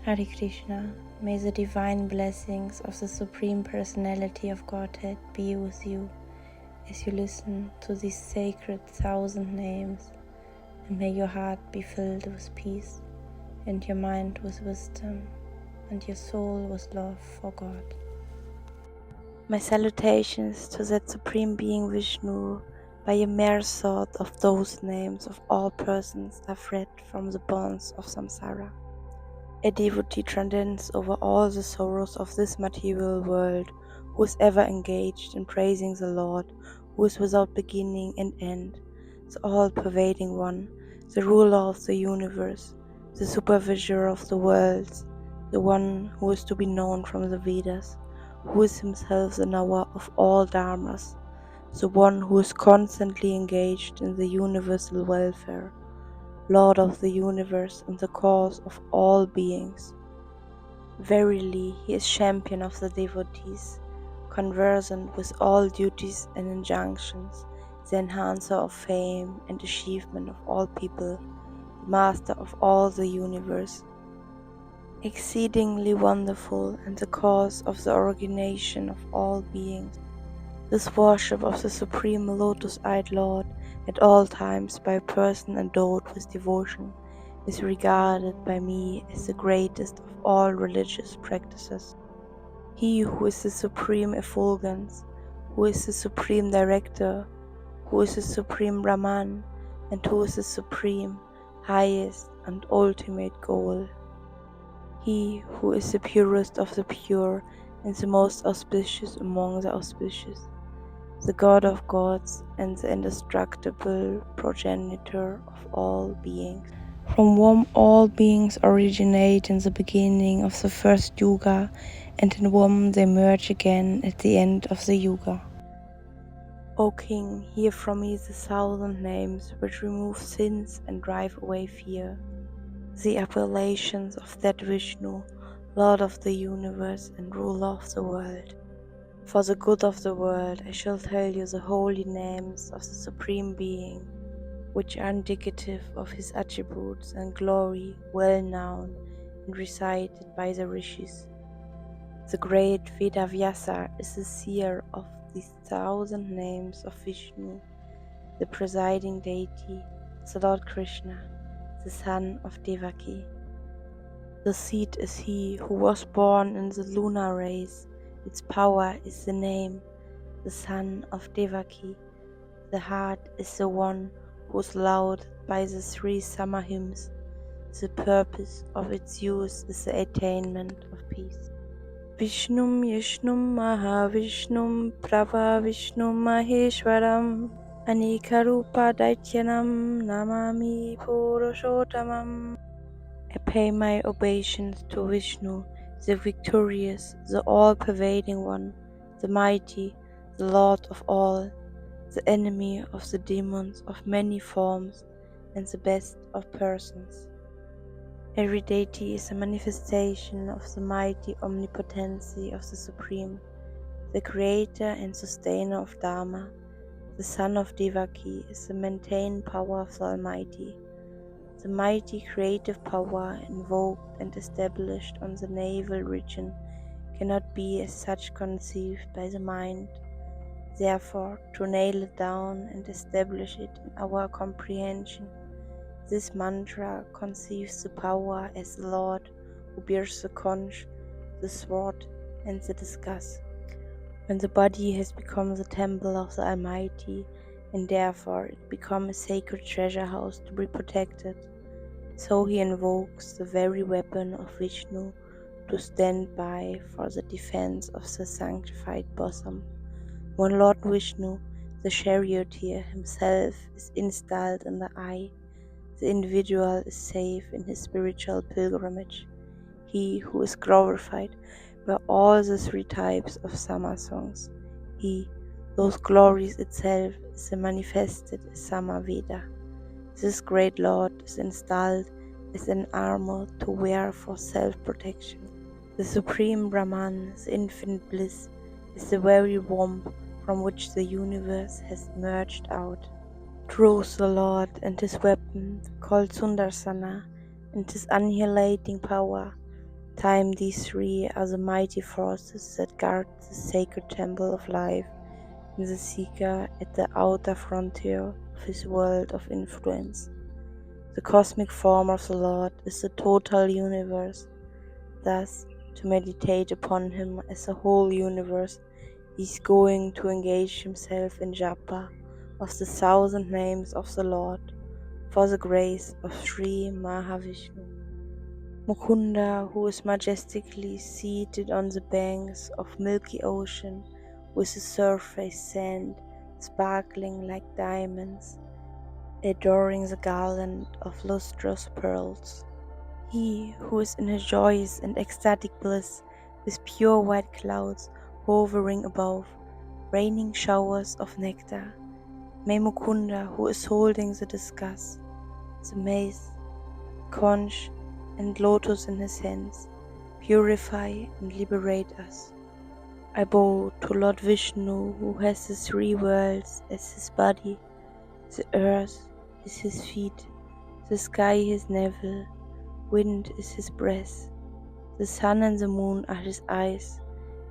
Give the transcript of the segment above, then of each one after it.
Hare Krishna, may the divine blessings of the Supreme Personality of Godhead be with you as you listen to these sacred 1,000 names, and may your heart be filled with peace, and your mind with wisdom, and your soul with love for God. My salutations to that Supreme Being Vishnu. By a mere thought of those names of all persons are freed from the bonds of samsara. A devotee transcends over all the sorrows of this material world, who is ever engaged in praising the Lord, who is without beginning and end, the all-pervading one, the ruler of the universe, the supervisor of the worlds, the one who is to be known from the Vedas, who is himself the knower of all dharmas, the one who is constantly engaged in the universal welfare, Lord of the universe and the cause of all beings. Verily, he is champion of the devotees, conversant with all duties and injunctions, the enhancer of fame and achievement of all people, the master of all the universe, exceedingly wonderful and the cause of the origination of all beings. This worship of the Supreme Lotus-eyed Lord at all times by a person endowed with devotion is regarded by me as the greatest of all religious practices. He who is the Supreme Effulgence, who is the Supreme Director, who is the Supreme Brahman, and who is the Supreme, highest, and ultimate goal. He who is the purest of the pure and the most auspicious among the auspicious, the God of gods and the indestructible progenitor of all beings, from whom all beings originate in the beginning of the first yuga, and in whom they merge again at the end of the yuga. O King, hear from me the 1,000 names which remove sins and drive away fear, the appellations of that Vishnu, Lord of the universe and ruler of the world. For the good of the world, I shall tell you the holy names of the Supreme Being, which are indicative of his attributes and glory, well known and recited by the rishis. The great Vedavyasa is the seer of these 1,000 names of Vishnu, the presiding deity, the Lord Krishna, the son of Devaki. The seed is he who was born in the lunar race. Its power is the name, the son of Devaki. The heart is the one who is lauded by the 3 summer hymns. The purpose of its use is the attainment of peace. Vishnum Yishnum Mahavishnum Prabha Vishnum Maheshwaram Anikarupa Daityanam Namami Purushottamam. I pay my obeisance to Vishnu, the victorious, the all-pervading one, the mighty, the Lord of all, the enemy of the demons of many forms, and the best of persons. Every deity is a manifestation of the mighty omnipotency of the Supreme, the creator and sustainer of Dharma. The son of Devaki is the maintained power of the Almighty. The mighty creative power invoked and established on the navel region cannot be as such conceived by the mind. Therefore, to nail it down and establish it in our comprehension, this mantra conceives the power as the Lord who bears the conch, the sword, and the discus. When the body has become the temple of the Almighty, and therefore it becomes a sacred treasure house to be protected, so he invokes the very weapon of Vishnu to stand by for the defense of the sanctified bosom. When Lord Vishnu, the charioteer himself, is installed in the eye, the individual is safe in his spiritual pilgrimage. He who is glorified by all the 3 types of Sama songs, he, those glories itself, is the manifested Sama Veda. This great Lord is installed as an armor to wear for self-protection. The Supreme Brahman, the infinite bliss, is the very womb from which the universe has emerged out. Truth the Lord and his weapon, called Sundarsana, and his annihilating power, Time these three are the mighty forces that guard the sacred temple of life in the seeker at the outer frontier of his world of influence. The cosmic form of the Lord is the total universe. Thus, to meditate upon him as a whole universe, he is going to engage himself in japa of the 1,000 names of the Lord for the grace of Sri Mahavishnu. Mukunda, who is majestically seated on the banks of milky ocean, with his surface sand sparkling like diamonds, adoring the garland of lustrous pearls. He who is in a joyous and ecstatic bliss, with pure white clouds hovering above, raining showers of nectar. May Mukunda, who is holding the discus, the mace, conch, and lotus in his hands, purify and liberate us. I bow to Lord Vishnu, who has the three worlds as his body, the earth is his feet, the sky his navel, wind is his breath, the sun and the moon are his eyes,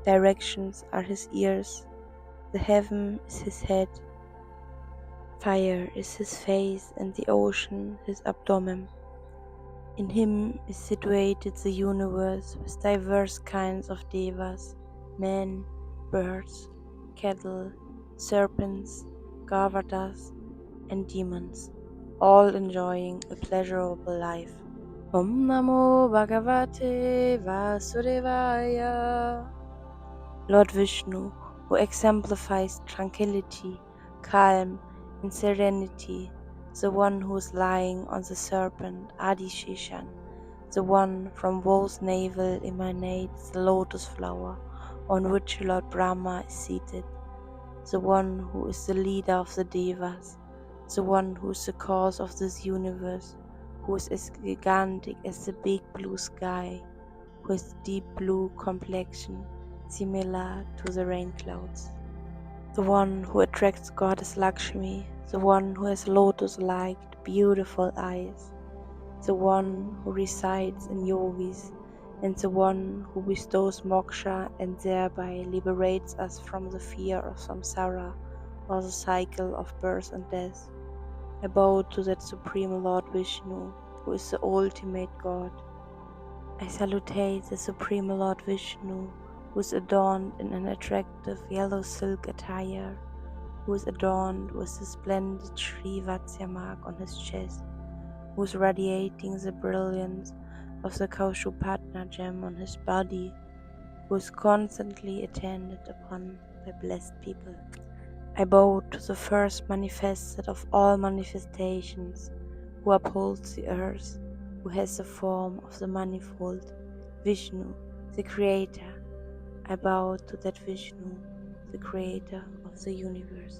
directions are his ears, the heaven is his head, fire is his face, and the ocean his abdomen. In him is situated the universe with diverse kinds of devas, men, birds, cattle, serpents, gavadas, and demons, all enjoying a pleasurable life. Om Namo Bhagavate Vasudevaya. Lord Vishnu, who exemplifies tranquility, calm, and serenity, the one who is lying on the serpent Adisheshan, the one from whose navel emanates the lotus flower on which Lord Brahma is seated, the one who is the leader of the Devas, the one who is the cause of this universe, who is as gigantic as the big blue sky, who has deep blue complexion, similar to the rain clouds. The one who attracts goddess Lakshmi, the one who has lotus-like beautiful eyes, the one who resides in yogis, and the one who bestows moksha and thereby liberates us from the fear of samsara or the cycle of birth and death. I bow to that Supreme Lord Vishnu, who is the ultimate God. I salutate the Supreme Lord Vishnu, who is adorned in an attractive yellow silk attire, who is adorned with the splendid Sri Vatsya mark on his chest, who is radiating the brilliance of the Kaushupatna gem on his body, who is constantly attended upon by blessed people. I bow to the first manifested of all manifestations, who upholds the earth, who has the form of the manifold, Vishnu, the Creator. I bow to that Vishnu, the Creator of the universe.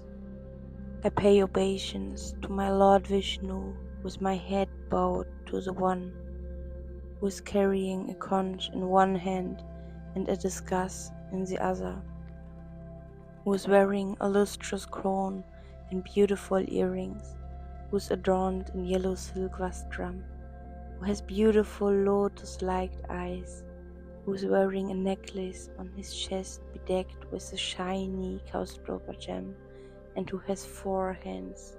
I pay obeisance to my Lord Vishnu, with my head bowed to the one who is carrying a conch in one hand and a discus in the other, who is wearing a lustrous crown and beautiful earrings, who is adorned in yellow silk vastram, who has beautiful lotus-like eyes, who is wearing a necklace on his chest bedecked with a shiny Kaustubha gem, and who has 4 hands.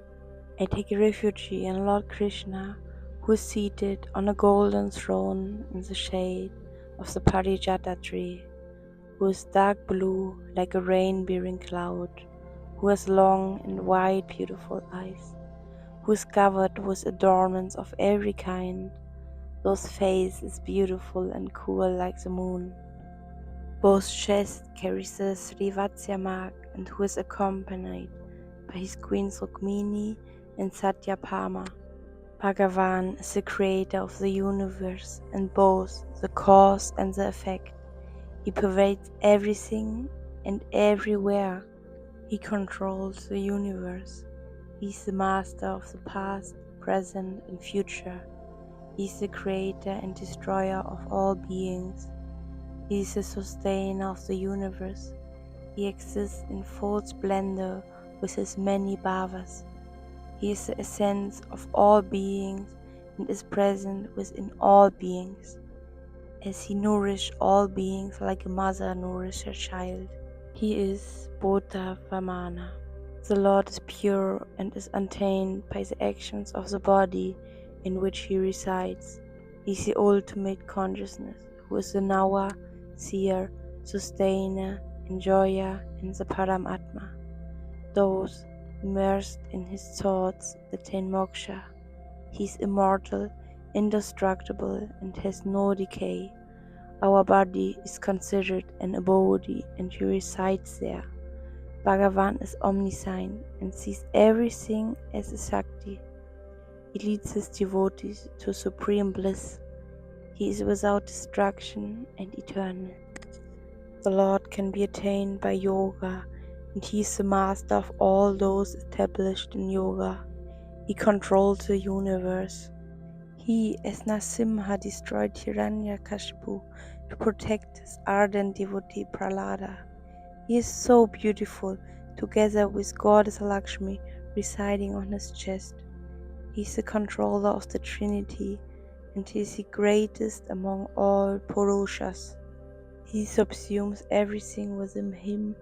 I take refuge in Lord Krishna, who is seated on a golden throne in the shade of the Parijata tree, who is dark blue like a rain-bearing cloud, who has long and wide beautiful eyes, who is covered with adornments of every kind, whose face is beautiful and cool like the moon, whose chest carries the Srivatsya mark, and who is accompanied by his queens Rukmini and Satyabhama. Bhagavan is the creator of the universe and both the cause and the effect. He pervades everything and everywhere. He controls the universe. He is the master of the past, present, and future. He is the creator and destroyer of all beings. He is the sustainer of the universe. He exists in full splendor with his many bhavas. He is the essence of all beings and is present within all beings. as he nourished all beings like a mother nourishes her child. He is Bodha Vamana. The Lord is pure and is untainted by the actions of the body in which he resides. He is the ultimate consciousness, who is the knower, seer, sustainer, enjoyer, and the Paramatma. Those immersed in his thoughts attain moksha. He is immortal, indestructible, and has no decay. Our body is considered an abode, and he resides there. Bhagavan is omniscient and sees everything as a Shakti. He leads his devotees to supreme bliss. He is without destruction and eternal. The Lord can be attained by yoga, and he is the master of all those established in yoga. He controls the universe. He, as Nasimha, destroyed Hiranyakashipu to protect his ardent devotee Prahlada. He is so beautiful, together with Goddess Lakshmi residing on his chest. He is the controller of the Trinity, and he is the greatest among all Purushas. He subsumes everything within him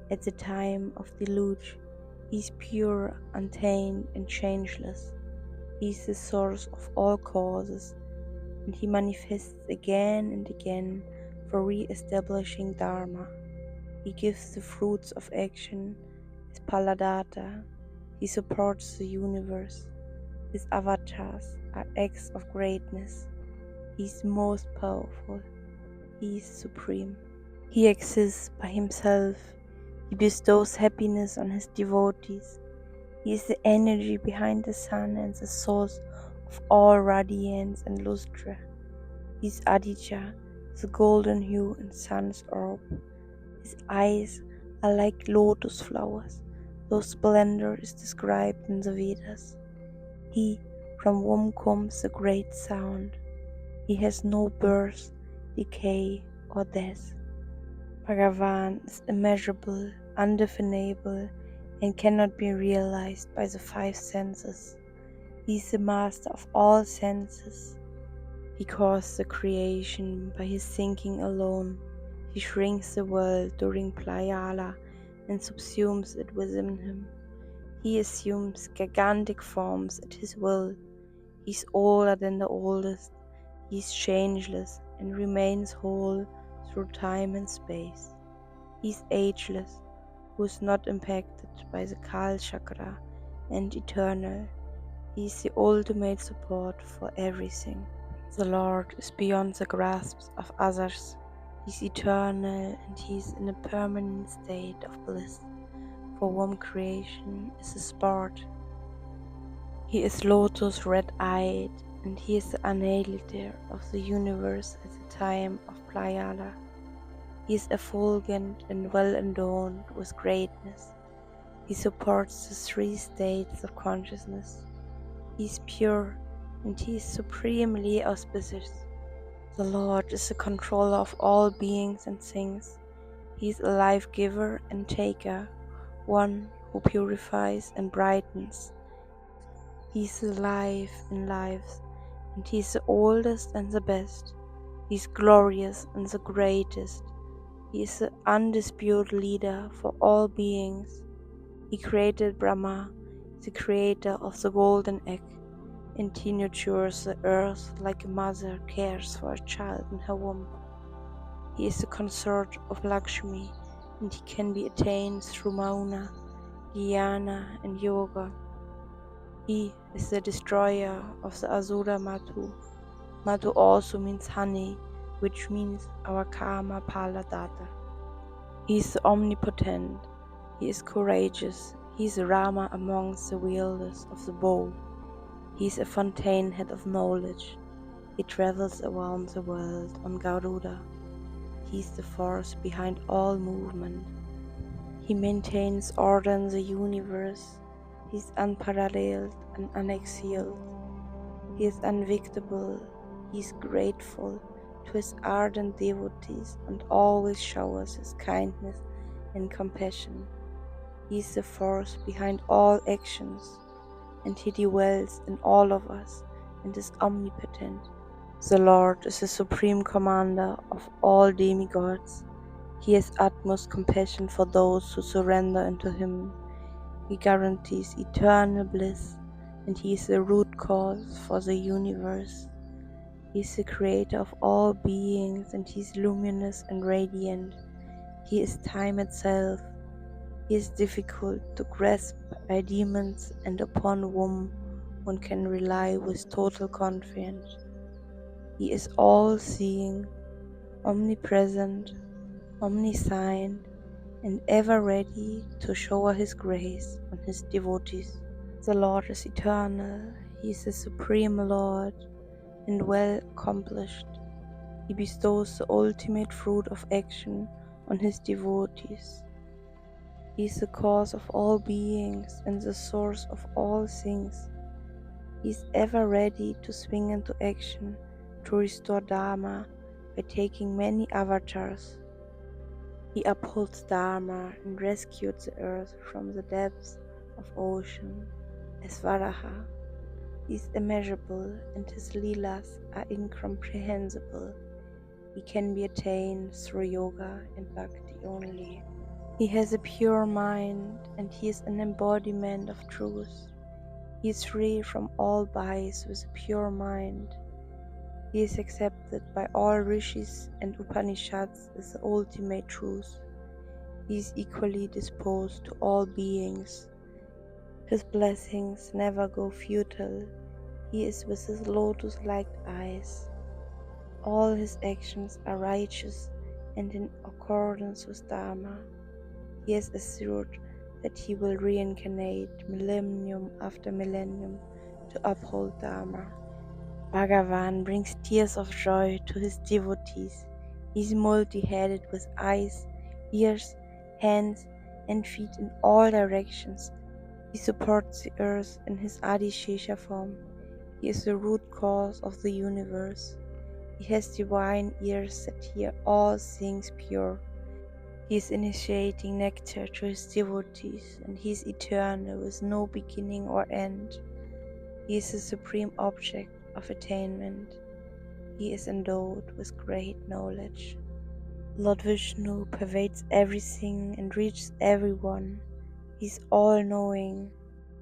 at the time of deluge. He is pure, untainted, and changeless. He is the source of all causes, and he manifests again and again for re-establishing Dharma. He gives the fruits of action as Paladata. He supports the universe. His avatars are acts of greatness. He is most powerful. He is supreme. He exists by himself. He bestows happiness on his devotees. He is the energy behind the sun and the source of all radiance and lustre. He is Aditya, the golden hue and sun's orb. His eyes are like lotus flowers, whose splendor is described in the Vedas. He, from whom comes the great sound. He has no birth, decay, or death. Bhagavan is immeasurable, undefinable, and cannot be realized by the five senses. He is the master of all senses. He caused the creation by his thinking alone. He shrinks the world during Playala and subsumes it within him. He assumes gigantic forms at his will. He is older than the oldest. He is changeless and remains whole through time and space. He is ageless, who is not impacted by the Kal Chakra, and eternal. He is the ultimate support for everything. The Lord is beyond the grasps of others. He is eternal, and he is in a permanent state of bliss, for whom creation is a sport. He is lotus red-eyed, and he is the annihilator of the universe at the time of Playala. He is effulgent and well endowed with greatness. He supports the three states of consciousness. He is pure, and he is supremely auspicious. The Lord is the controller of all beings and things. He is a life-giver and taker, one who purifies and brightens. He is the life in lives, and he is the oldest and the best. He is glorious and the greatest. He is the undisputed leader for all beings. He created Brahma, the creator of the golden egg, and he nurtures the earth like a mother cares for a child in her womb. He is the consort of Lakshmi, and he can be attained through Mauna, Jnana, and Yoga. He is the destroyer of the Asura Matu. Matu also means honey, which means our karma paladata. He is omnipotent. He is courageous. He is Rama amongst the wielders of the bow. He is a fountainhead of knowledge. He travels around the world on Garuda. He is the force behind all movement. He maintains order in the universe. He is unparalleled and unexcealed. He is invictable. He is grateful to his ardent devotees and always showers his kindness and compassion. He is the force behind all actions, and he dwells in all of us and is omnipotent. The Lord is the supreme commander of all demigods. He has utmost compassion for those who surrender unto him. He guarantees eternal bliss, and he is the root cause for the universe. He is the creator of all beings, and he is luminous and radiant. He is time itself. He is difficult to grasp by demons, and upon whom one can rely with total confidence. He is all-seeing, omnipresent, omniscient, and ever ready to shower his grace on his devotees. The Lord is eternal. He is the supreme Lord and well accomplished. He bestows the ultimate fruit of action on his devotees. He is the cause of all beings and the source of all things. He is ever ready to swing into action to restore Dharma by taking many avatars. He upholds Dharma and rescued the earth from the depths of ocean as Varaha. He is immeasurable and his leelas are incomprehensible. He can be attained through yoga and bhakti only. He has a pure mind and he is an embodiment of truth. He is free from all bias with a pure mind. He is accepted by all rishis and Upanishads as the ultimate truth. He is equally disposed to all beings. His blessings never go futile. He is with his lotus-like eyes. All his actions are righteous and in accordance with Dharma. He has assured that he will reincarnate millennium after millennium to uphold Dharma. Bhagavan brings tears of joy to his devotees. He is multi-headed with eyes, ears, hands, and feet in all directions. He supports the earth in his Adishesha form. He is the root cause of the universe. He has divine ears that hear all things pure. He is initiating nectar to his devotees, and he is eternal with no beginning or end. He is the supreme object of attainment. He is endowed with great knowledge. Lord Vishnu pervades everything and reaches everyone. He is all-knowing.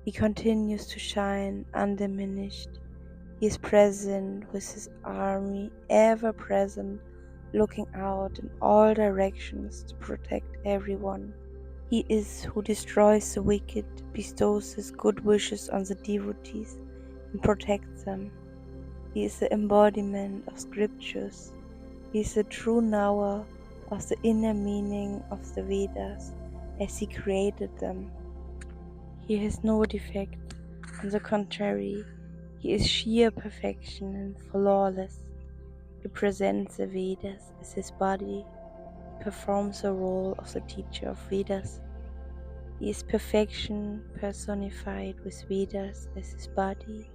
He continues to shine undiminished. He is present with his army, ever present, looking out in all directions to protect everyone. He is who destroys the wicked, bestows his good wishes on the devotees, and protects them. He is the embodiment of scriptures. He is the true knower of the inner meaning of the Vedas as he created them. He has no defect. On the contrary, he is sheer perfection and flawless. He presents the Vedas as his body. He performs the role of the teacher of Vedas. He is perfection personified with Vedas as his body,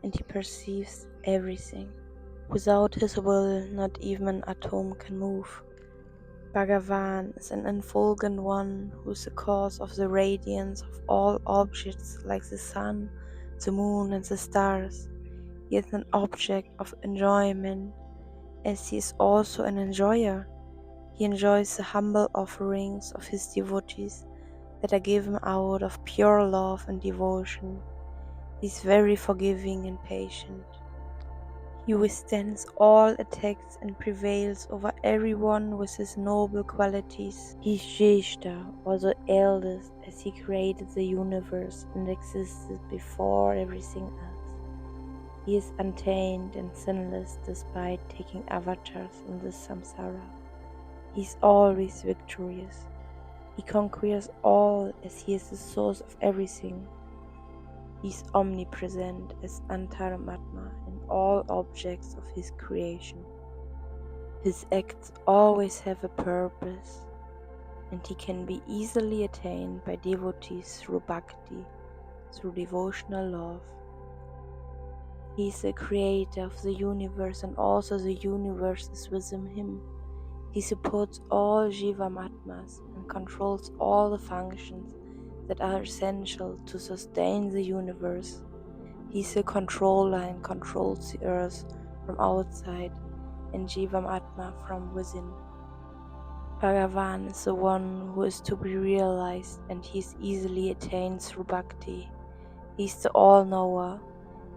and he perceives everything. Without his will, not even an atom can move. Bhagavan is an effulgent one who is the cause of the radiance of all objects like the sun, the moon, and the stars. He is an object of enjoyment, as he is also an enjoyer. He enjoys the humble offerings of his devotees that are given out of pure love and devotion. He is very forgiving and patient. He withstands all attacks and prevails over everyone with his noble qualities. He is Jeshta, or the eldest, as he created the universe and existed before everything else. He is untainted and sinless despite taking avatars in the samsara. He is always victorious. He conquers all as he is the source of everything. He is omnipresent as Antaramatma in all objects of his creation. His acts always have a purpose, and he can be easily attained by devotees through bhakti, through devotional love. He is the creator of the universe, and also the universe is within him. He supports all Jivamatmas and controls all the functions that are essential to sustain the universe. He is the controller and controls the earth from outside and Jivamatma from within. Bhagavan is the one who is to be realized, and he is easily attained through bhakti. He is the all-knower.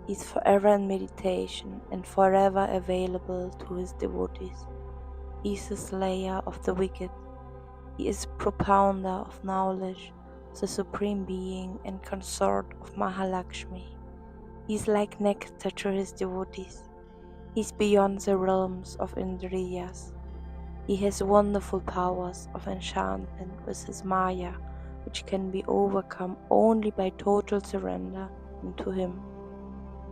He is forever in meditation and forever available to his devotees. He is the slayer of the wicked. He is propounder of knowledge, the supreme being and consort of Mahalakshmi. He is like nectar to his devotees. He is beyond the realms of Indriyas. He has wonderful powers of enchantment with his Maya, which can be overcome only by total surrender into him.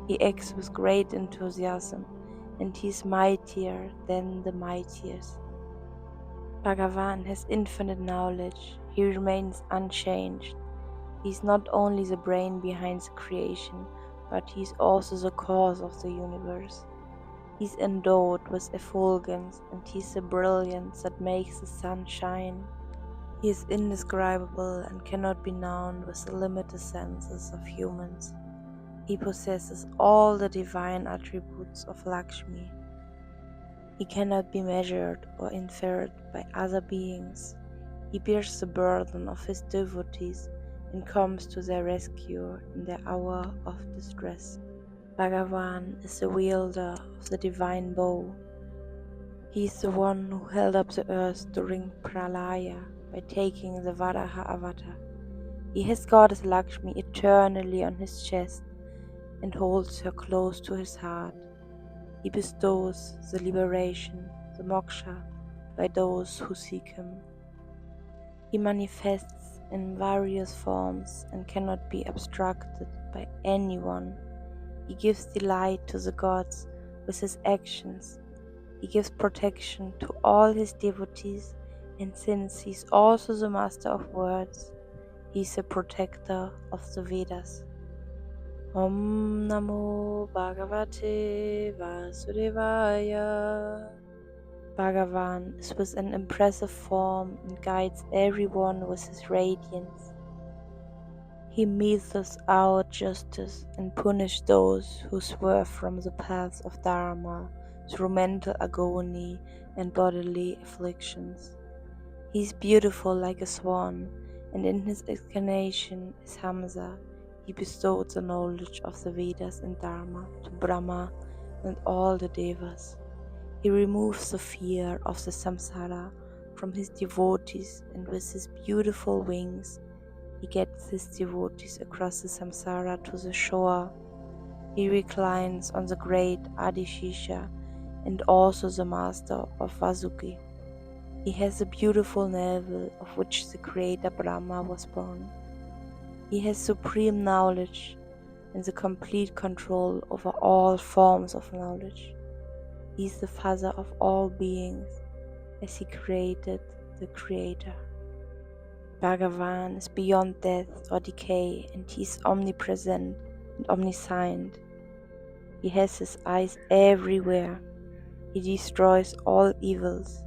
He acts with great enthusiasm, and he is mightier than the mightiest. Bhagavan has infinite knowledge. He remains unchanged. He is not only the brain behind the creation, but he is also the cause of the universe. He is endowed with effulgence, and he is the brilliance that makes the sun shine. He is indescribable and cannot be known with the limited senses of humans. He possesses all the divine attributes of Lakshmi. He cannot be measured or inferred by other beings. He bears the burden of his devotees and comes to their rescue in their hour of distress. Bhagavan is the wielder of the divine bow. He is the one who held up the earth during Pralaya by taking the Varaha avatar. He has goddess Lakshmi eternally on his chest and holds her close to his heart. He bestows the liberation, the moksha, by those who seek him. He manifests in various forms and cannot be obstructed by anyone. He gives delight to the gods with his actions. He gives protection to all his devotees, and since he is also the master of words, he is the protector of the Vedas. Om Namo Bhagavate Vasudevaya. Bhagavan is with an impressive form and guides everyone with his radiance. He metes out justice and punishes those who swerve from the path of Dharma through mental agony and bodily afflictions. He is beautiful like a swan, and in his incarnation as Hamsa, he bestowed the knowledge of the Vedas and Dharma to Brahma and all the Devas. He removes the fear of the samsara from his devotees, and with his beautiful wings, he gets his devotees across the samsara to the shore. He reclines on the great Adishisha and also the master of Vasuki. He has a beautiful navel of which the creator Brahma was born. He has supreme knowledge and the complete control over all forms of knowledge. He is the father of all beings, as he created the creator. Bhagavan is beyond death or decay, and he is omnipresent and omniscient. He has his eyes everywhere. He destroys all evils.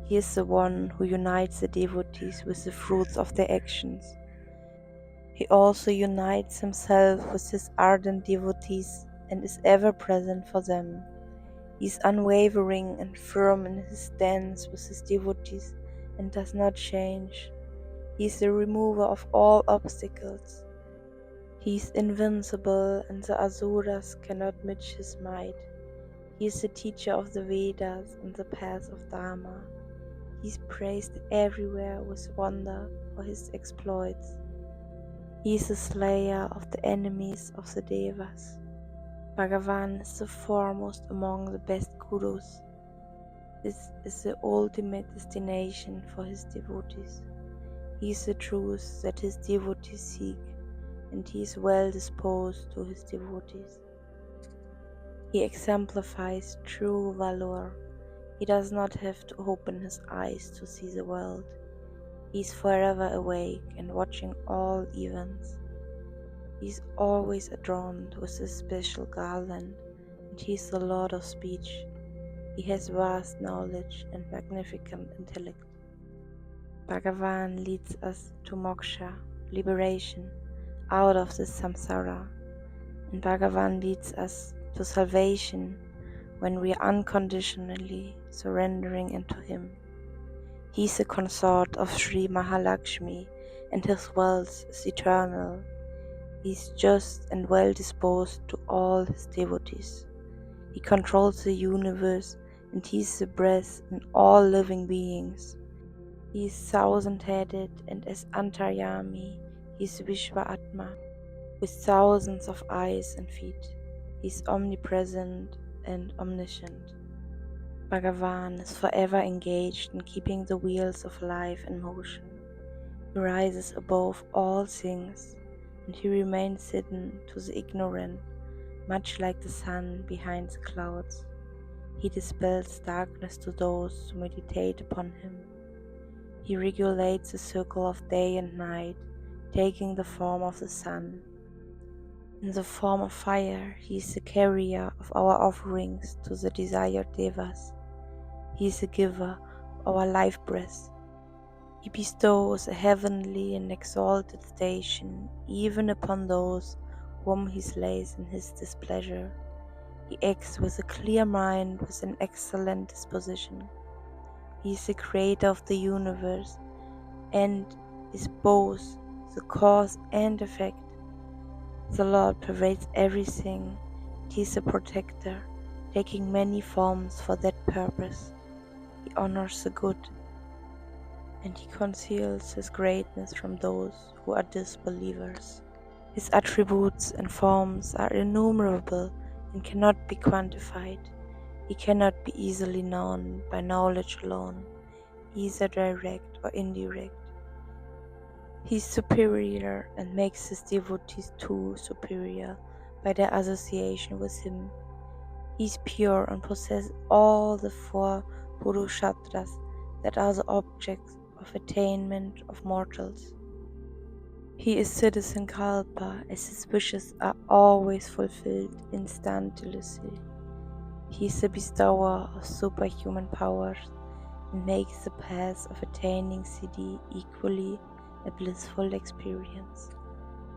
He is the one who unites the devotees with the fruits of their actions. He also unites himself with his ardent devotees and is ever present for them. He is unwavering and firm in his stance with his devotees and does not change. He is the remover of all obstacles. He is invincible, and the Asuras cannot match his might. He is the teacher of the Vedas and the path of Dharma. He is praised everywhere with wonder for his exploits. He is the slayer of the enemies of the Devas. Bhagavan is the foremost among the best gurus. This is the ultimate destination for his devotees. He is the truth that his devotees seek, and he is well disposed to his devotees. He exemplifies true valor. He does not have to open his eyes to see the world. He is forever awake and watching all events. He is always adorned with a special garland, and he is the Lord of speech. He has vast knowledge and magnificent intellect. Bhagavan leads us to moksha, liberation, out of the samsara, and Bhagavan leads us to salvation, when we are unconditionally surrendering into Him. He is a consort of Sri Mahalakshmi, and His wealth is eternal. He is just and well disposed to all His devotees. He controls the universe, and He is the breath in all living beings. He is thousand-headed, and as Antaryami, He is Vishva-atma, with thousands of eyes and feet. He is omnipresent and omniscient. Bhagavan is forever engaged in keeping the wheels of life in motion. He rises above all things, and He remains hidden to the ignorant, much like the sun behind the clouds. He dispels darkness to those who meditate upon Him. He regulates the circle of day and night, taking the form of the sun. In the form of fire, He is the carrier of our offerings to the desired devas. He is the giver of our life breath. He bestows a heavenly and exalted station even upon those whom He slays in His displeasure. He acts with a clear mind, with an excellent disposition. He is the creator of the universe and is both the cause and effect. The Lord pervades everything, and He is a protector, taking many forms for that purpose. He honors the good, and He conceals His greatness from those who are disbelievers. His attributes and forms are innumerable and cannot be quantified. He cannot be easily known by knowledge alone, either direct or indirect. He is superior and makes His devotees too superior by their association with Him. He is pure and possesses all the four Purusharthas that are the objects of attainment of mortals. He is Citizen Kalpa, as His wishes are always fulfilled instantaneously. He is the bestower of superhuman powers and makes the path of attaining Siddhi equally a blissful experience.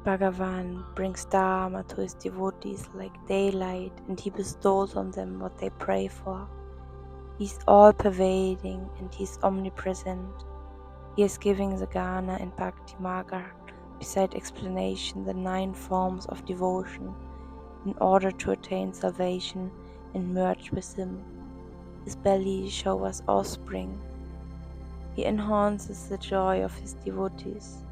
Bhagavan brings Dharma to His devotees like daylight, and He bestows on them what they pray for. He is all-pervading and He is omnipresent. He is giving the Ghana and Bhakti Marga, beside explanation, the 9 forms of devotion, in order to attain salvation and merge with Him. His belly shows us offspring. He enhances the joy of His devotees.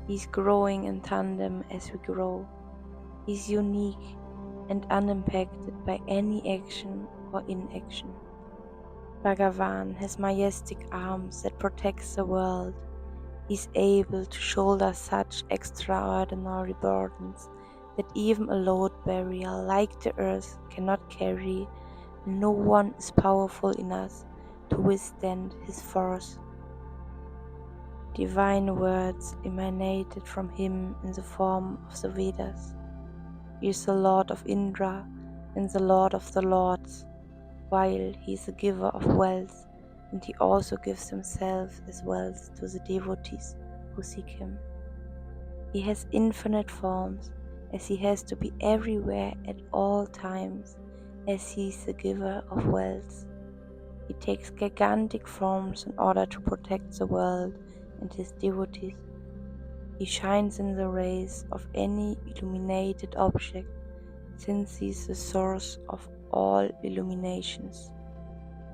He is growing in tandem as we grow. He is unique and unimpacted by any action or inaction. Bhagavan has majestic arms that protect the world. He is able to shoulder such extraordinary burdens that even a load barrier like the earth cannot carry, and no one is powerful enough to withstand His force. Divine words emanated from Him in the form of the Vedas. He is the Lord of Indra and the Lord of the Lords, while He is the giver of wealth, and He also gives Himself as wealth to the devotees who seek Him. He has infinite forms, as He has to be everywhere at all times, as He is the giver of wealth. He takes gigantic forms in order to protect the world and His devotees. He shines in the rays of any illuminated object, since He is the source of all illuminations.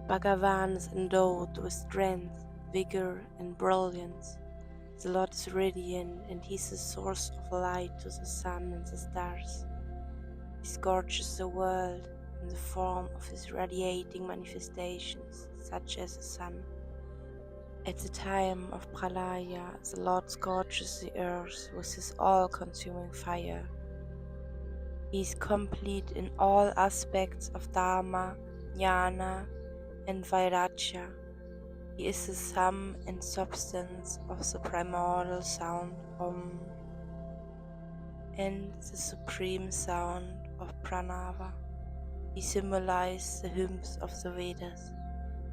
Bhagavan is endowed with strength, vigor, and brilliance. The Lord is radiant, and He is the source of light to the sun and the stars. He scorches the world in the form of His radiating manifestations, such as the sun. At the time of Pralaya, the Lord scorches the earth with His all-consuming fire. He is complete in all aspects of Dharma, Jnana, and Vairagya. He is the sum and substance of the primordial sound Om and the supreme sound of Pranava. He symbolizes the hymns of the Vedas.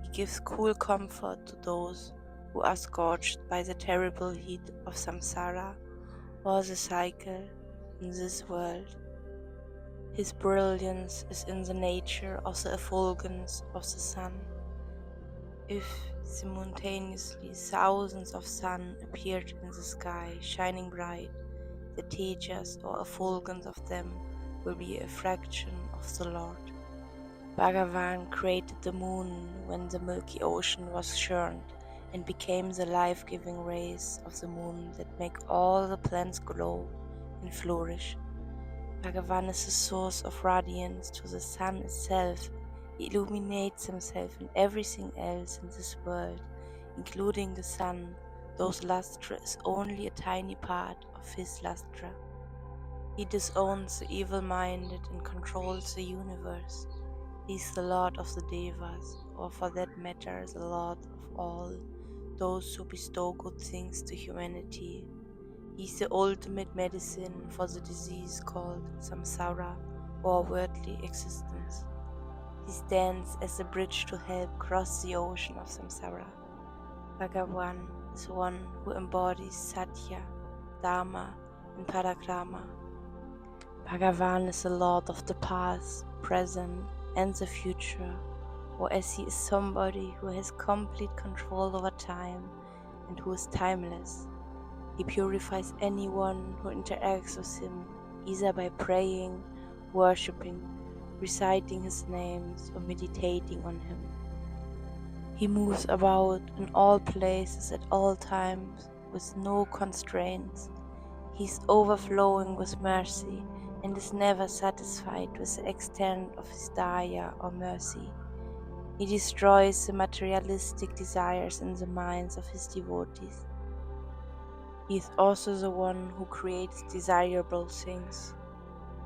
He gives cool comfort to those who are scorched by the terrible heat of samsara or the cycle in this world. His brilliance is in the nature of the effulgence of the sun. If simultaneously thousands of suns appeared in the sky, shining bright, the tejas or effulgence of them will be a fraction of the Lord. Bhagavan created the moon when the Milky Ocean was churned and became the life-giving rays of the moon that make all the plants glow and flourish. Bhagavan is the source of radiance to the sun itself. He illuminates himself and everything else in this world, including the sun. Those lustra is only a tiny part of his lustra. He disowns the evil-minded and controls the universe. He is the Lord of the Devas, or for that matter, the Lord of all those who bestow good things to humanity. He is the ultimate medicine for the disease called samsara, or worldly existence. He stands as a bridge to help cross the ocean of samsara. Bhagavan is one who embodies Satya, Dharma, and Parakrama. Bhagavan is the Lord of the past, present, and the future, or as he is somebody who has complete control over time and who is timeless. He purifies anyone who interacts with him, either by praying, worshipping, reciting his names, or meditating on him. He moves about in all places at all times with no constraints. He is overflowing with mercy and is never satisfied with the extent of his daya or mercy. He destroys the materialistic desires in the minds of his devotees. He is also the one who creates desirable things.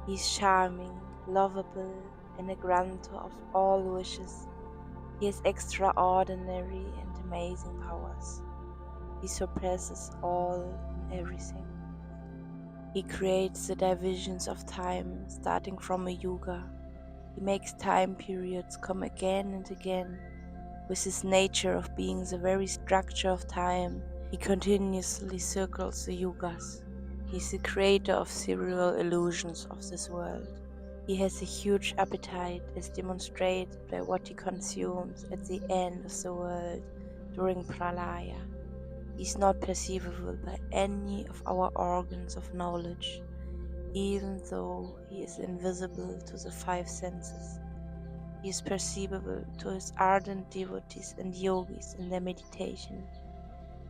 He is charming, lovable, and a grantor of all wishes. He has extraordinary and amazing powers. He surpasses all and everything. He creates the divisions of time, starting from a yuga. He makes time periods come again and again. With his nature of being the very structure of time, he continuously circles the yugas. He is the creator of serial illusions of this world. He has a huge appetite as demonstrated by what he consumes at the end of the world during pralaya. He is not perceivable by any of our organs of knowledge, even though he is invisible to the five senses. He is perceivable to his ardent devotees and yogis in their meditation.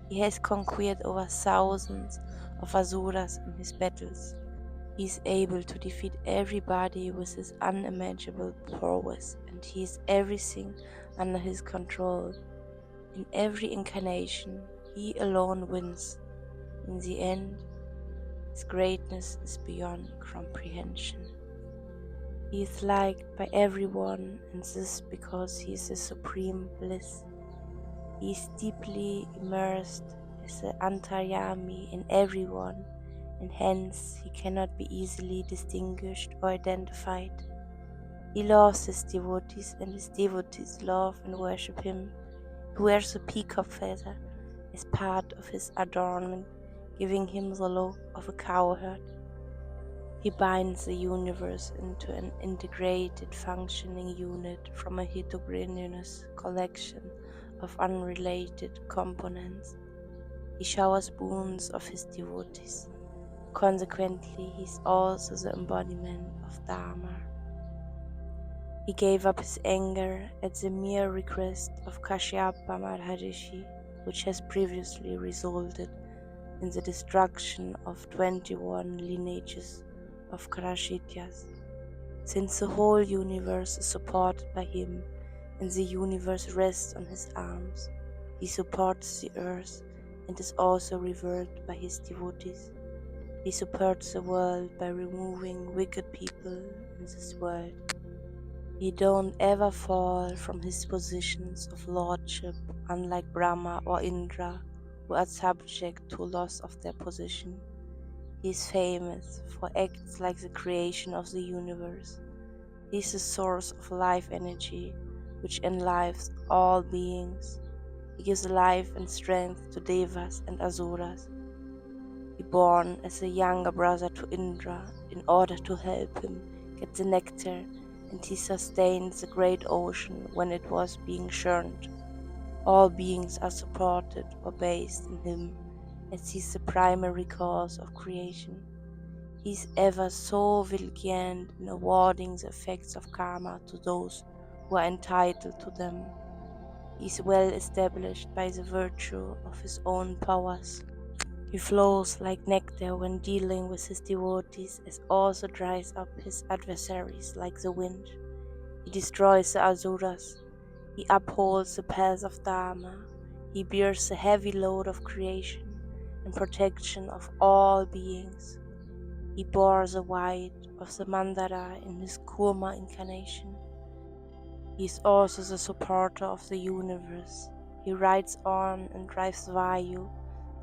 He has conquered over thousands of asuras in his battles. He is able to defeat everybody with his unimaginable prowess, and he is everything under his control. In every incarnation, he alone wins. In the end, his greatness is beyond comprehension. He is liked by everyone, and this because he is the supreme bliss. He is deeply immersed as the antaryami in everyone, and hence he cannot be easily distinguished or identified. He loves his devotees, and his devotees love and worship him. He wears a peacock feather as part of his adornment, giving him the look of a cowherd. He binds the universe into an integrated functioning unit from a heterogeneous collection of unrelated components. He showers boons of his devotees. Consequently, he is also the embodiment of Dharma. He gave up his anger at the mere request of Kashyapa Maharishi, which has previously resulted in the destruction of 21 lineages of Karashityas. Since the whole universe is supported by him and the universe rests on his arms, he supports the earth and is also revered by his devotees. He supports the world by removing wicked people in this world. He don't ever fall from his positions of lordship, unlike Brahma or Indra, who are subject to loss of their position. He is famous for acts like the creation of the universe. He is the source of life energy, which enlives all beings. He gives life and strength to devas and asuras. He born as a younger brother to Indra in order to help him get the nectar, and he sustained the great ocean when it was being churned. All beings are supported or based in him, as he is the primary cause of creation. He is ever so vigilant in awarding the effects of karma to those who are entitled to them. He is well established by the virtue of his own powers. He flows like nectar when dealing with his devotees, as also dries up his adversaries like the wind. He destroys the asuras. He upholds the path of Dharma. He bears the heavy load of creation and protection of all beings. He bore the weight of the Mandara in his Kurma incarnation. He is also the supporter of the universe. He rides on and drives Vayu,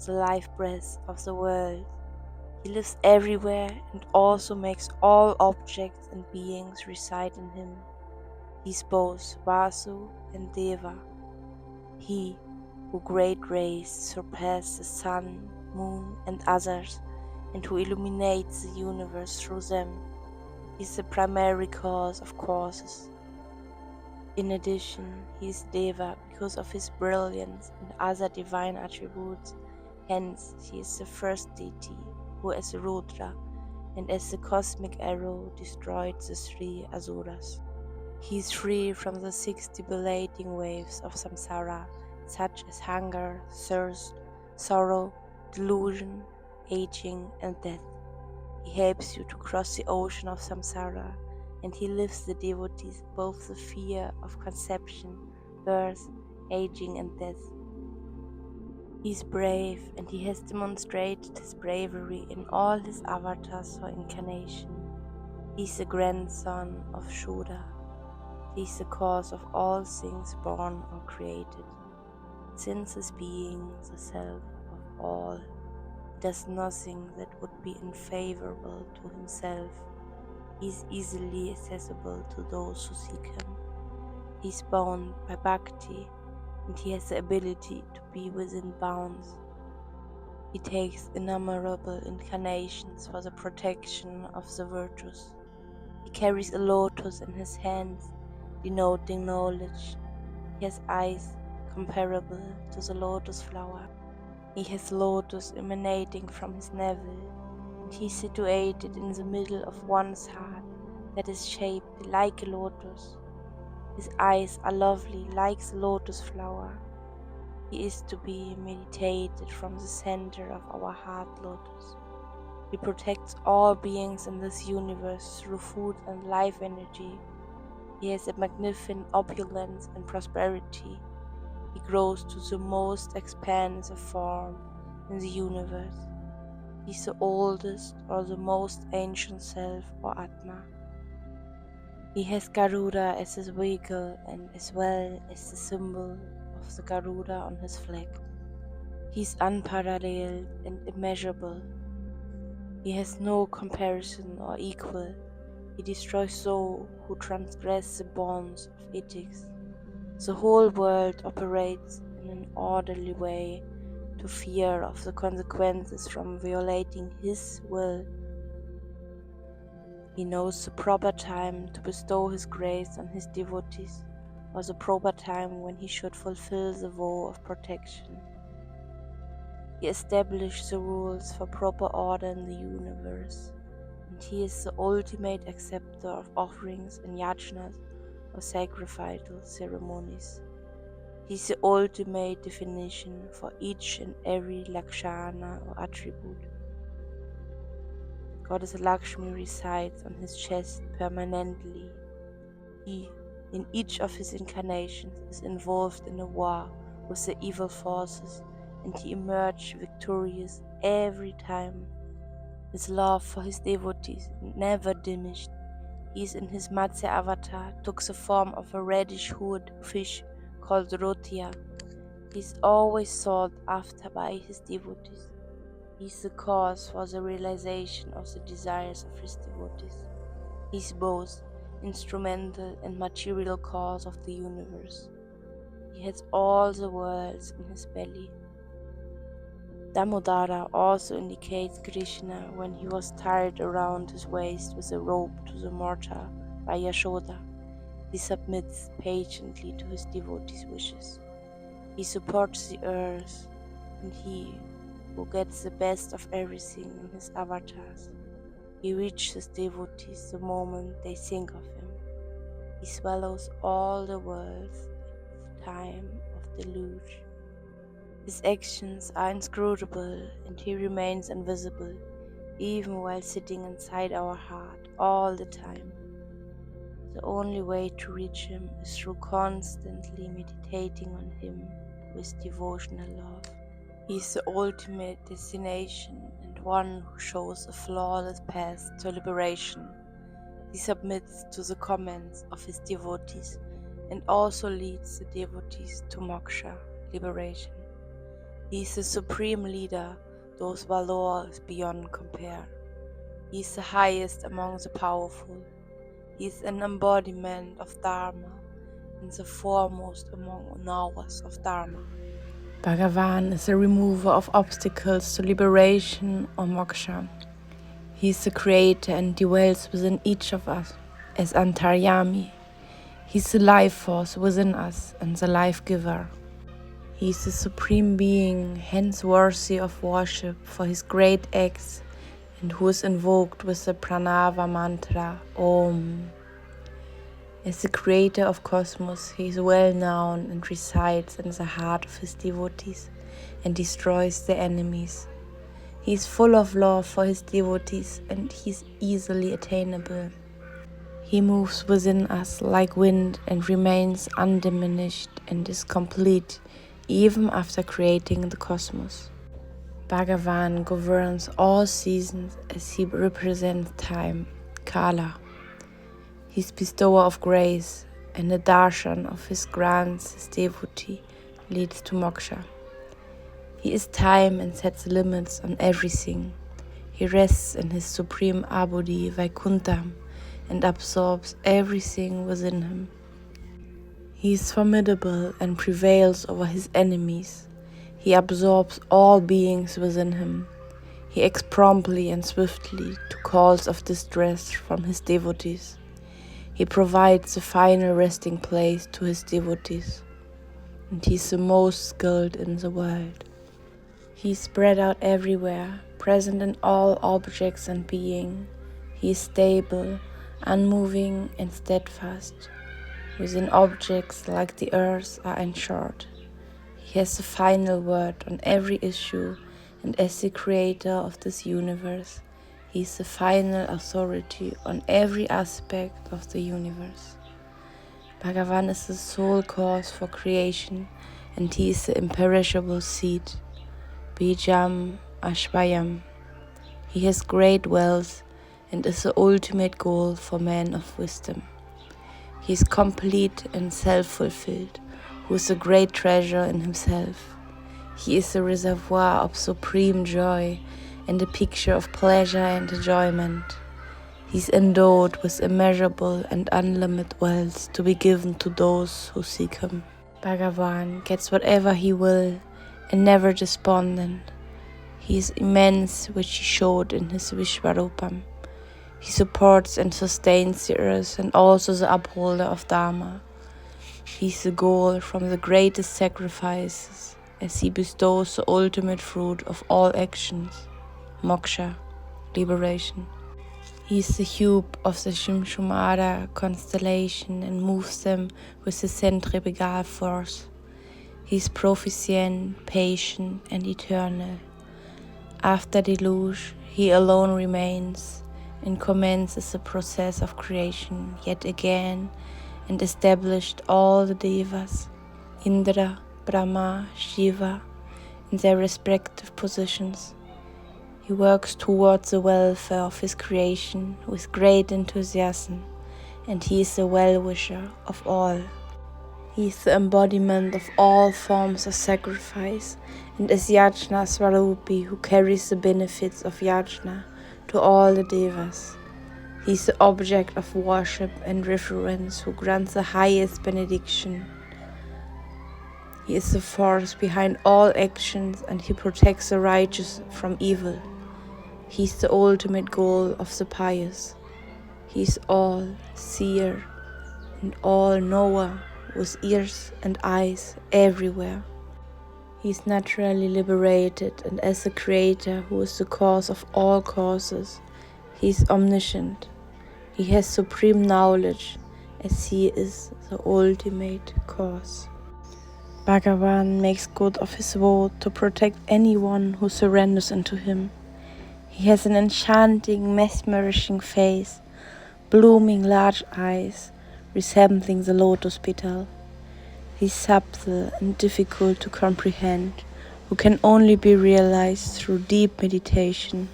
the life breath of the world. He lives everywhere and also makes all objects and beings reside in him. He is both Vasu and Deva. He who great rays surpass the sun, moon, and others, and who illuminates the universe through them, is the primary cause of causes. In addition, he is Deva because of his brilliance and other divine attributes. Hence, he is the first deity who, as Rudra and as the cosmic arrow, destroyed the three asuras. He is free from the 6 debilitating waves of samsara, such as hunger, thirst, sorrow, delusion, aging, and death. He helps you to cross the ocean of samsara, and he lifts the devotees above the fear of conception, birth, aging, and death. He is brave, and he has demonstrated his bravery in all his avatars or incarnation. He is the grandson of Shuddha. He is the cause of all things born or created. Since his being the self of all, he does nothing that would be unfavorable to himself. He is easily accessible to those who seek him. He is bound by bhakti, and he has the ability to be within bounds. He takes innumerable incarnations for the protection of the virtues. He carries a lotus in his hands, denoting knowledge. He has eyes comparable to the lotus flower. He has lotus emanating from his navel, and he is situated in the middle of one's heart that is shaped like a lotus. His eyes are lovely like the lotus flower. He is to be meditated from the center of our heart lotus. He protects all beings in this universe through food and life energy. He has a magnificent opulence and prosperity. He grows to the most expansive form in the universe. He is the oldest or the most ancient self or Atma. He has Garuda as his vehicle and as well as the symbol of the Garuda on his flag. He is unparalleled and immeasurable. He has no comparison or equal. He destroys those who transgress the bonds of ethics. The whole world operates in an orderly way to fear of the consequences from violating his will. He knows the proper time to bestow his grace on his devotees, or the proper time when he should fulfill the vow of protection. He established the rules for proper order in the universe, and he is the ultimate acceptor of offerings and yajnas or sacrificial ceremonies. He is the ultimate definition for each and every lakshana or attribute. Goddess Lakshmi resides on his chest permanently. He, in each of his incarnations, is involved in a war with the evil forces, and he emerges victorious every time. His love for his devotees never diminished. He is in his Matsya avatar, took the form of a reddish-hued fish called Rotia. He is always sought after by his devotees. He is the cause for the realization of the desires of his devotees. He is both instrumental and material cause of the universe. He has all the worlds in his belly. Damodara also indicates Krishna when he was tied around his waist with a rope to the mortar by Yashoda. He submits patiently to his devotees' wishes. He supports the earth, and he who gets the best of everything in his avatars. He reaches devotees the moment they think of him. He swallows all the worlds at the time of deluge. His actions are inscrutable, and he remains invisible, even while sitting inside our heart all the time. The only way to reach him is through constantly meditating on him with devotional love. He is the ultimate destination and one who shows a flawless path to liberation. He submits to the commands of his devotees and also leads the devotees to moksha, liberation. He is the supreme leader, whose valor is beyond compare. He is the highest among the powerful. He is an embodiment of Dharma and the foremost among knowers of Dharma. Bhagavan is the remover of obstacles to liberation or moksha. He is the creator and dwells within each of us as Antaryami. He is the life force within us and the life giver. He is the supreme being, hence worthy of worship for his great acts, and who is invoked with the pranava mantra Om. As the creator of cosmos, he is well known and resides in the heart of his devotees and destroys their enemies. He is full of love for his devotees and he is easily attainable. He moves within us like wind and remains undiminished and is complete even after creating the cosmos. Bhagavan governs all seasons as he represents time, Kala. He is bestower of grace, and the darshan of his grants his devotee leads to moksha. He is time and sets limits on everything. He rests in his supreme abode Vaikuntham and absorbs everything within him. He is formidable and prevails over his enemies. He absorbs all beings within him. He acts promptly and swiftly to calls of distress from his devotees. He provides the final resting place to his devotees, and he is the most skilled in the world. He is spread out everywhere, present in all objects and being. He is stable, unmoving and steadfast. Within objects like the earth are ensured. He has the final word on every issue, and as the creator of this universe, he is the final authority on every aspect of the universe. Bhagavan is the sole cause for creation, and he is the imperishable seed, Bijam Ashvayam. He has great wealth and is the ultimate goal for men of wisdom. He is complete and self-fulfilled, who is a great treasure in himself. He is the reservoir of supreme joy and a picture of pleasure and enjoyment. He is endowed with immeasurable and unlimited wealth to be given to those who seek him. Bhagavan gets whatever he will and never despondent. He is immense, which he showed in his Vishvarupam. He supports and sustains the earth and also the upholder of Dharma. He is the goal from the greatest sacrifices, as he bestows the ultimate fruit of all actions, moksha, liberation. He is the hube of the Shimshumara constellation and moves them with the centripetal force. He is proficient, patient, and eternal. After deluge, he alone remains and commences the process of creation yet again and established all the devas, Indra, Brahma, Shiva, in their respective positions. He works towards the welfare of his creation with great enthusiasm, and he is the well-wisher of all. He is the embodiment of all forms of sacrifice and is Yajna Swarupi who carries the benefits of Yajna to all the devas. He is the object of worship and reverence who grants the highest benediction. He is the force behind all actions, and he protects the righteous from evil. He is the ultimate goal of the pious. He is all-seer and all-knower, with ears and eyes everywhere. He is naturally liberated, and as the Creator who is the cause of all causes, he is omniscient. He has supreme knowledge, as he is the ultimate cause. Bhagavan makes good of his vow to protect anyone who surrenders unto him. He has an enchanting, mesmerizing face, blooming large eyes, resembling the lotus petal. He is subtle and difficult to comprehend, who can only be realized through deep meditation.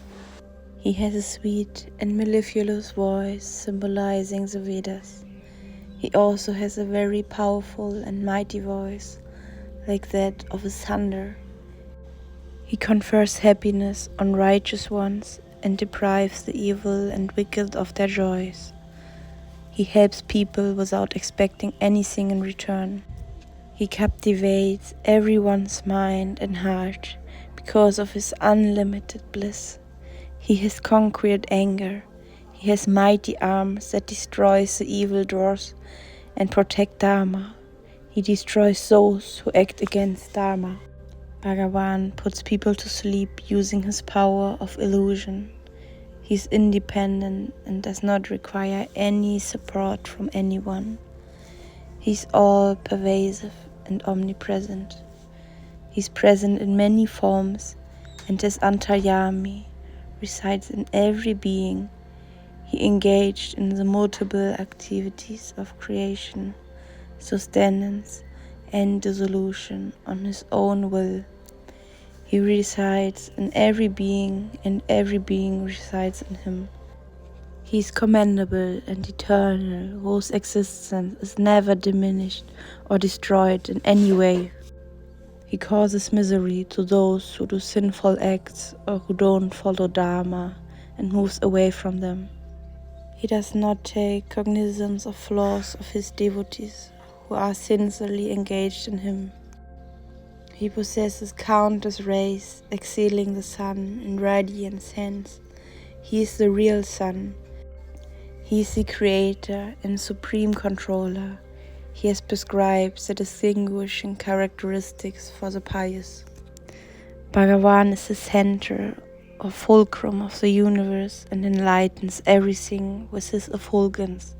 He has a sweet and mellifluous voice, symbolizing the Vedas. He also has a very powerful and mighty voice, like that of a thunder. He confers happiness on righteous ones and deprives the evil and wicked of their joys. He helps people without expecting anything in return. He captivates everyone's mind and heart because of his unlimited bliss. He has conquered anger. He has mighty arms that destroys the evil doers and protect Dharma. He destroys those who act against Dharma. Bhagavan puts people to sleep using his power of illusion. He is independent and does not require any support from anyone. He is all-pervasive and omnipresent. He is present in many forms, and as Antaryami resides in every being. He engaged in the multiple activities of creation, sustenance, and dissolution on his own will. He resides in every being, and every being resides in him. He is commendable and eternal, whose existence is never diminished or destroyed in any way. He causes misery to those who do sinful acts or who don't follow Dharma and moves away from them. He does not take cognizance of flaws of his devotees who are sincerely engaged in him. He possesses countless rays, excelling the sun in radiance. Hence, he is the real sun. He is the creator and supreme controller. He has prescribed the distinguishing characteristics for the pious. Bhagavan is the center or fulcrum of the universe and enlightens everything with his effulgence.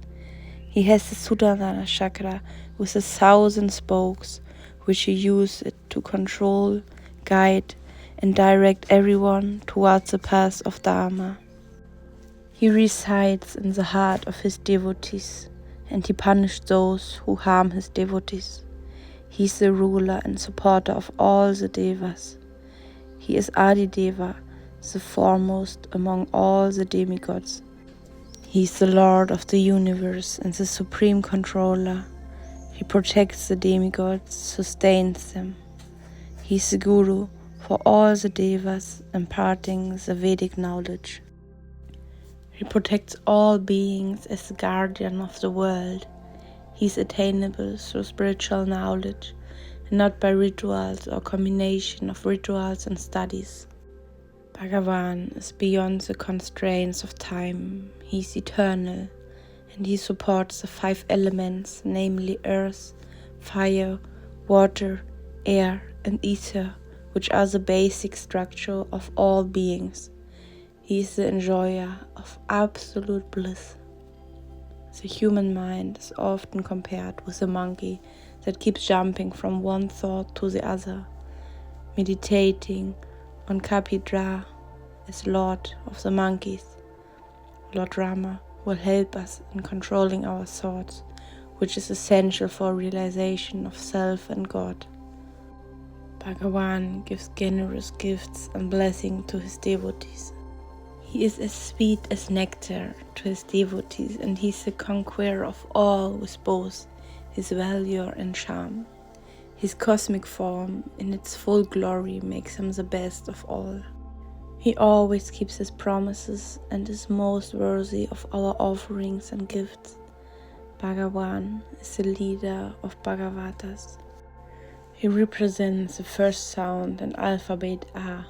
He has the Sudarshana chakra with 1,000 spokes, which he uses to control, guide, and direct everyone towards the path of Dharma. He resides in the heart of his devotees, and he punishes those who harm his devotees. He is the ruler and supporter of all the devas. He is Adideva, the foremost among all the demigods. He is the Lord of the universe and the supreme controller. He protects the demigods, sustains them. He is the Guru for all the devas, imparting the Vedic knowledge. He protects all beings as the guardian of the world. He is attainable through spiritual knowledge, and not by rituals or combination of rituals and studies. Bhagavan is beyond the constraints of time. He is eternal, and he supports the 5 elements, namely earth, fire, water, air, and ether, which are the basic structure of all beings. He is the enjoyer of absolute bliss. The human mind is often compared with a monkey that keeps jumping from one thought to the other. Meditating on Kapidra as Lord of the monkeys, Lord Rama will help us in controlling our thoughts, which is essential for realization of self and God. Bhagavan gives generous gifts and blessings to his devotees. He is as sweet as nectar to his devotees, and he is the conqueror of all with both his valor and charm. His cosmic form in its full glory makes him the best of all. He always keeps his promises and is most worthy of our offerings and gifts. Bhagavan is the leader of Bhagavatas. He represents the first sound and alphabet A.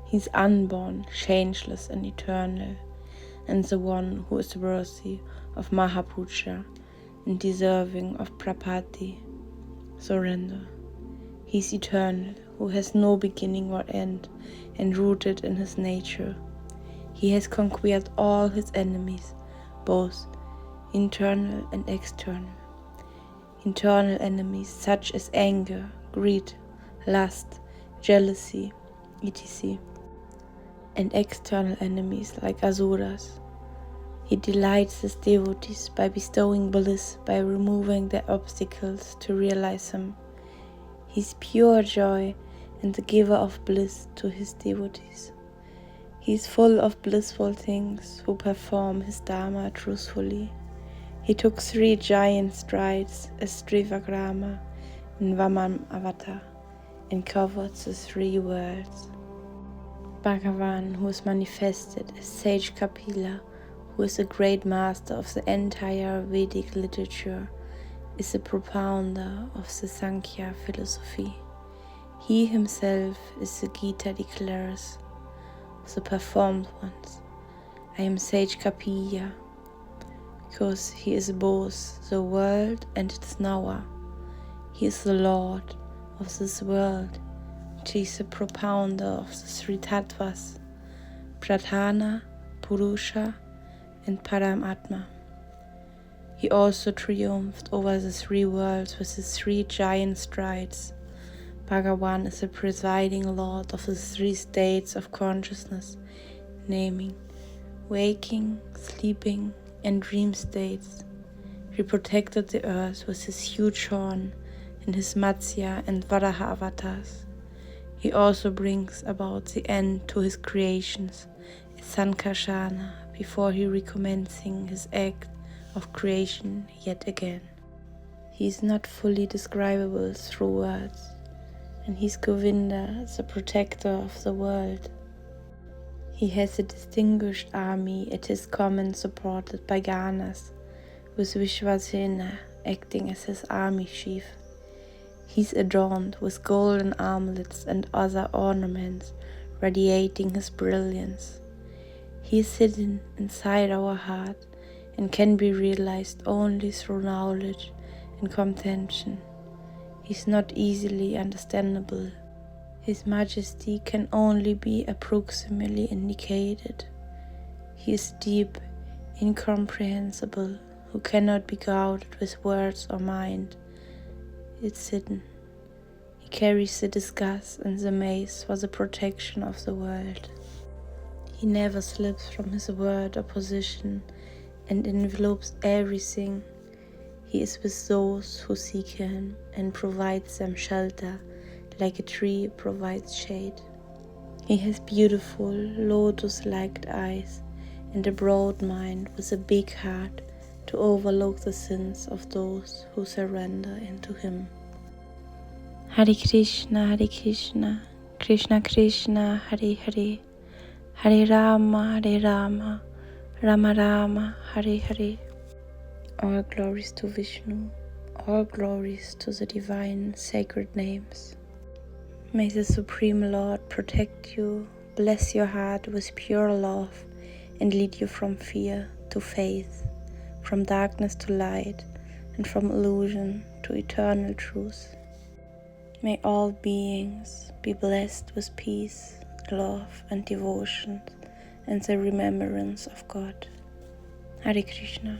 He is unborn, changeless and eternal, and the one who is worthy of Mahapuja and deserving of Prapati, surrender. He is eternal, who has no beginning or end, and rooted in his nature. He has conquered all his enemies, both internal and external. Internal enemies such as anger, greed, lust, jealousy, etc. And external enemies like asuras. He delights his devotees by bestowing bliss, by removing their obstacles to realize him. He is pure joy and the giver of bliss to his devotees. He is full of blissful things who perform his dharma truthfully. He took 3 giant strides as Trivakrama in Vaman Avatar and covered the 3 worlds. Bhagavan, who is manifested as Sage Kapila, who is a great master of the entire Vedic literature, is the propounder of the Sankhya philosophy. He himself, as the Gita declares, the performed ones. I am Sage Kapila, because he is both the world and its knower. He is the Lord of this world. He is the propounder of the 3 tattvas, Pradhana, Purusha, and Paramatma. He also triumphed over the 3 worlds with his 3 giant strides. Bhagavan is the presiding Lord of the 3 states of consciousness, naming waking, sleeping, and dream states. He protected the earth with his huge horn in his Matsya and Varaha avatars. He also brings about the end to his creations as Sankarsana before he recommencing his act of creation yet again. He is not fully describable through words, and he is Govinda, the protector of the world. He has a distinguished army at his command supported by Ganas, with Vishvasena acting as his army chief. He is adorned with golden armlets and other ornaments radiating his brilliance. He is hidden inside our heart and can be realized only through knowledge and contemplation. He is not easily understandable. His majesty can only be approximately indicated. He is deep, incomprehensible, who cannot be guarded with words or mind. It's hidden. He carries the disgust and the maze for the protection of the world. He never slips from his word or position and envelopes everything. He is with those who seek him and provides them shelter, like a tree provides shade. He has beautiful, lotus-like eyes and a broad mind with a big heart to overlook the sins of those who surrender into him. Hare Krishna, Krishna Krishna, Hare Hare, Hare Rama, Rama Rama, Hare Hare. All glories to Vishnu, all glories to the divine sacred names. May the Supreme Lord protect you, bless your heart with pure love, and lead you from fear to faith, from darkness to light, and from illusion to eternal truth. May all beings be blessed with peace, love, and devotion, and the remembrance of God. Hare Krishna.